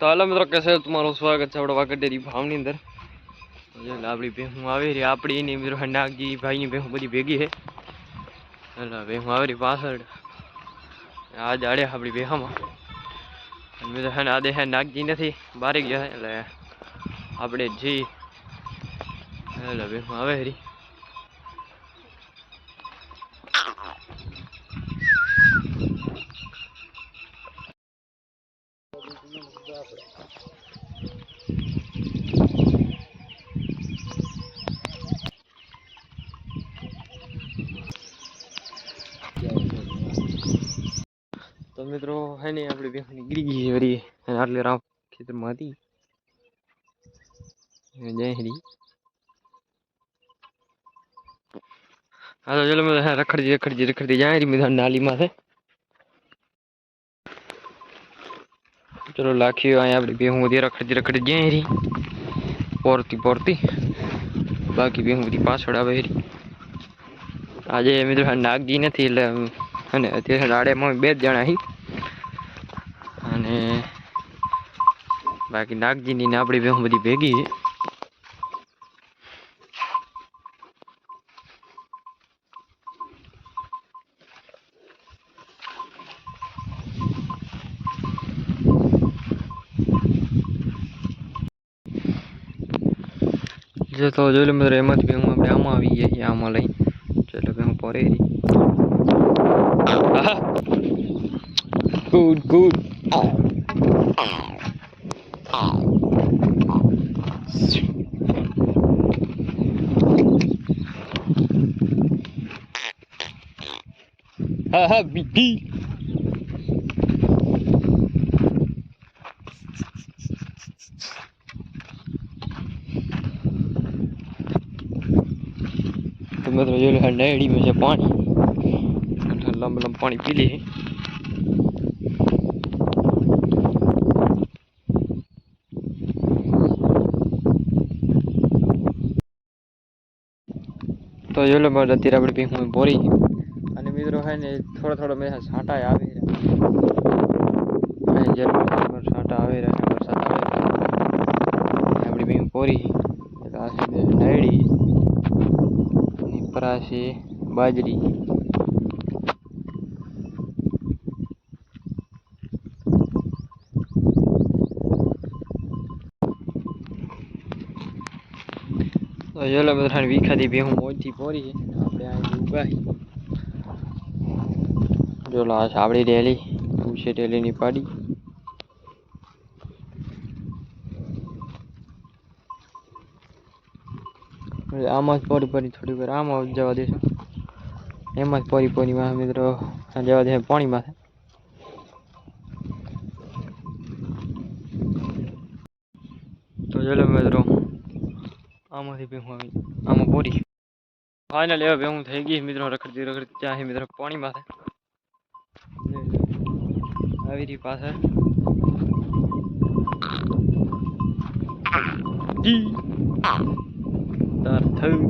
तो हाल मित्रों कैसे तुम्हारो स्वागत है वाकड डेरी फार्म ની અંદર એટલે આપણી ભેહું આવી રહી આપણી એની મિત્રો નાગજી ભાઈની ભેહું બધી ભેગી છે એટલે ભેહું આવી રહી પાછળ આ જાડે આપણી ભેહામાં અને મિત્રો હે આદે હે નાગજી નથી બારી ગયા એટલે આપણે જી એટલે ભેહું આવે રહી तो मित्रों है नहीं अपनी भैंस गिरी गई वरी आटले राम खेतर में थी जय हरी हाँ तो चलो मैं रखड़ी जाए रही मैं नाली में से चलो लाखी आए अपनी भैंस बधी रखड़ी जाए रही पोरती बाकी भैंस बधी पाछड़ आवे रही आज मित्रों नागजी नहीं એટલે અત્યારે રાડેમાં બે જ જણા હી અને બાકી નાગજીની ને આપણી ભેહું બધી ભેગી છે જો તો જોઈ લો મિત્રો એમાં જ ભેહું આપણે આમાં આવી ગયા છીએ આમાં લઈ ચાલો ભેહું પોરે રહી good BB तो मतलब ये है नहड़ी में से पानी लंबा पानी पी ले तो ये लो मैं तेरा बड़ी भीहूं बोरी અને મિત્રો હે ને થોડો મેં છાંટા આવી રહ્યા અને જરૂર છાંટા આવી રહ્યા વરસાદ આવે આપણી ભીહું પોરી રાશી નાયડી અને પરાશી બાજરી तो ये लो બધા વીખાથી ભીહું મોટી પોરી છે આપણે આ ઉગાઈ जो लाश आवड़ी रेली पूछे रेली नहीं पाड़ी आम परी थोड़ी बार आम जवा दे एम परी में मित्रों जवा दे पानी में तो चलो मित्रों आम भीहूं आम पोरी फाइनल भीहूं थी गई मित्रों रखड़ती चाहे मित्रों पानी में આવી રહી પાછળ તાર થયું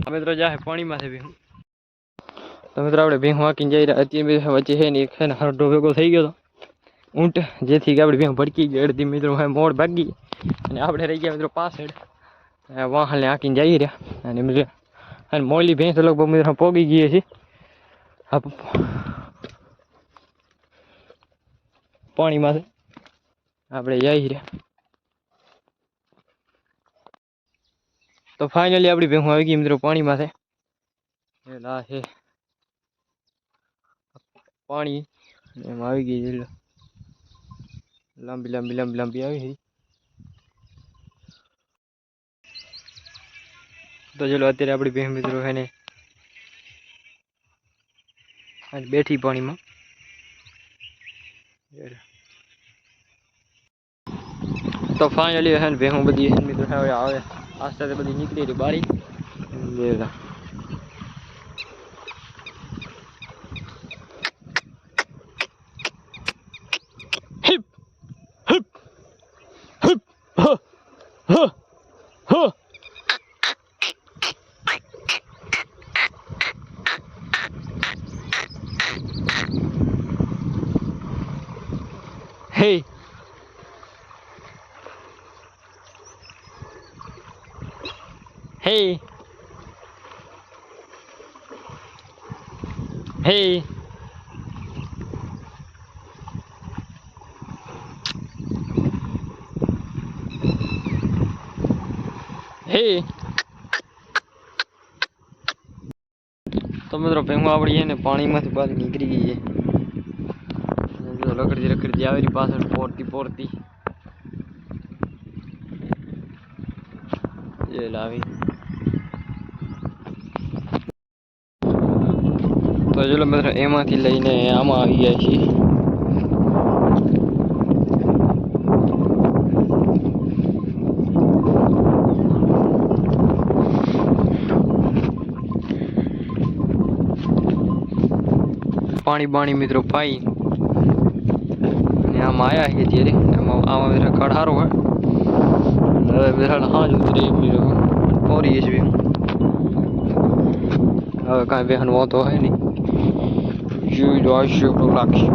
મિત્રો જાહે પાણીમાંથી ભીહું તો મિત્રો આપણે ભીહું હાંકીને જઈ રહ્યા અત્યારે વચ્ચે છે ને એક છે ને હરડો ભેગો થઈ ગયો હતો ઊંટ જેથી કે આપણે ભીહું ભડકી ગઈ અડધી મિત્રો મોડ ભાગી અને આપણે રહી ગયા મિત્રો પાછળ વાહનને હાંકીને જઈ રહ્યા અને મિત્રો અને મોલી ભેંસ લગભગ મિત્રો પોગી ગઈ છે पानी में आप जाए तो फाइनली अपनी भीहूं आ गई मित्रों पानी में से पानी आ गई लंबी लंबी लंबी लंबी आ गई तो चलो अत्यारे अपनी भीहूं मित्रों है ने बैठी पानी में तो फाइनली है भीहूं बधी मित्रों है आवे आस्ते से बधी निकली रही बारी हिप हिप हिप ह ह ह Hey. Hey. Hey. Hey. तो મિત્રો ભેંગો આપણી એને પાણીમાંથી બહાર નીકળી ગઈ છે. રખડતી રખડતી આવેલી પાછળ પોરતી પોરતી એ લાવી. તો ચલો મિત્રો એમાંથી લઈને આમાં આવી ગયા છીએ. પાણી બાણી મિત્રો પાઈ અને આમાં આવ્યા છે ત્યારે આમાં મિત્રો ખડારો હોય. હવે બિરાડ હાજ ઉતરી મિત્રો પોરી છે. હવે કાંઈ બેહન વાતો હોય નહીં. જોઈ લો આયુષ્ય રાખી.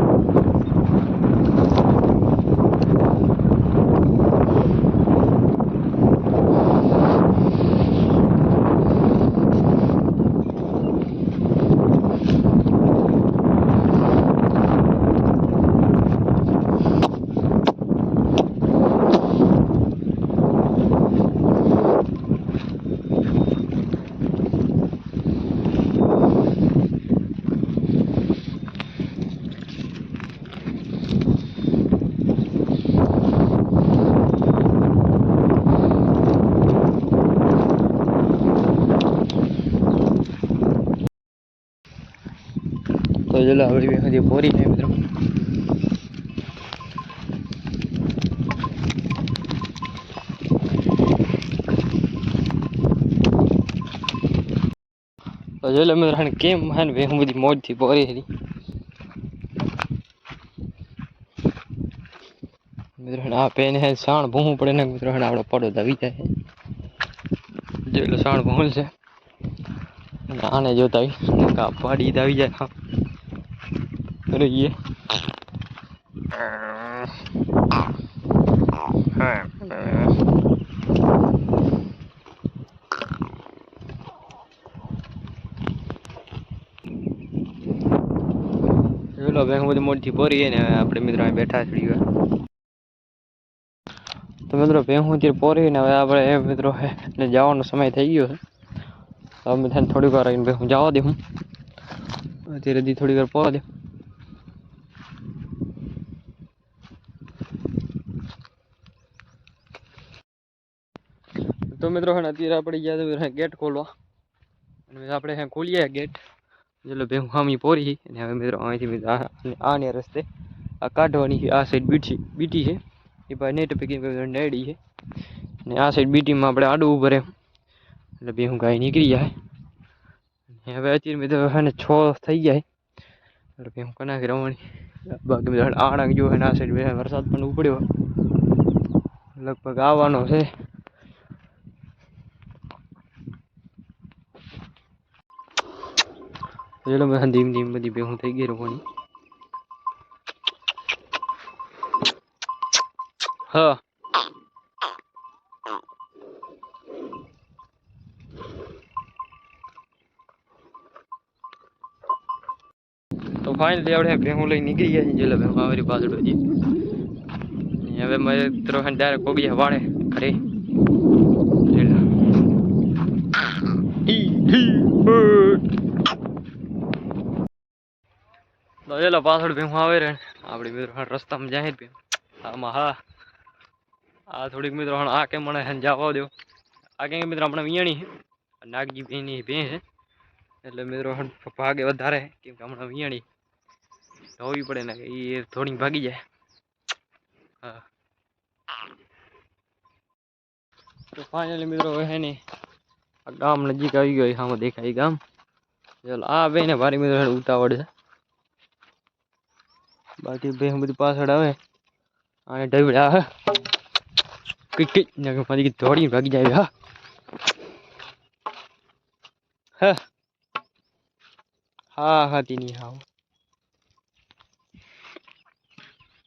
તો ચલો આપણી હજી પોરી છે મિત્રો. તો ચલો મિત્રો કેમ હે ને હું બધી મોજથી પોરી હતી મિત્રો. આ પેન હે સાણ ભૂવું પડે ને મિત્રો. આપણો પડો દવી જાય જેટલો સાણ ભૂલ છે આને જોતા પાડી આવી જાય. રહીએ ચલો બેંક બધી મોટી પોરી ને આપણે મિત્રો બેઠા છીએ. તો મિત્રો ભેહું અત્યારે પોરી ને હવે આપણે મિત્રો એટલે જવાનો સમય થઈ ગયો છે. હવે મેં થોડીક વાર આવીને ભેહું જવા દે. હું અત્યારે દી થોડીક વાર પોવા દે. તો મિત્રો અત્યારે આપણે ગયા ગેટ ખોલવા અને આપણે ખોલીએ ગેટ. ચલો ભેહું હામી પોરી અને હવે મિત્રો અહીંથી આને રસ્તે આ કાઢવાની આ સાઈડ બીટી છે એ ભાઈ નેટ પૈકી નેડી છે અને આ સાઈડ બીટીમાં આપણે આડું ઉભરે એટલે ભેહું ગાય નીકળી જાય. હવે અત્યારે મિત્રો હે ને 6 થઈ જાય એટલે ભેહું કનાક રમવાની. બાકી મિત્રો આણક જો આ સાઈડ વરસાદ પણ ઉપડ્યો લગભગ આવવાનો છે. ચલો મેં ધીમ ધીમ બધી ભેહું થઈ ગઈ રમવાની. હા તો ફાઇનલી આપણે ભેહું લઈ નીકળી ગયા છે. જેલા ભેહું અમારી પાછળ હજી હવે મારે મિત્રો ડાયરેક્ટ કોગી વાળે અરે તો પાછળ ભેહું આવે રે આપણી મિત્રો રસ્તામાં જાય જ આમાં. હા આ થોડીક મિત્રો આ કે મને જવા દો. આ કે મિત્રો આપણે વિયાણી છે નાગજી ભેની ભે છે એટલે મિત્રો ભાગે વધારે કેમ કે હમણાં વિયાણી ધોવી પડે ને એ થોડીક ભાગી જાય. હા તો ફાઇનલી મિત્રો હે ને આ ગામ નજીક આવી ગયો. આમાં દેખાય ગામ. ચાલો આ બે ને ભારી મિત્રો ઉતાવળ છે. બાકી બે બધી પાછળ આવે આને ઢબડા હે કઈ મારી દોડી ભાગી જાય. હા હા હા હતી નહીં. હા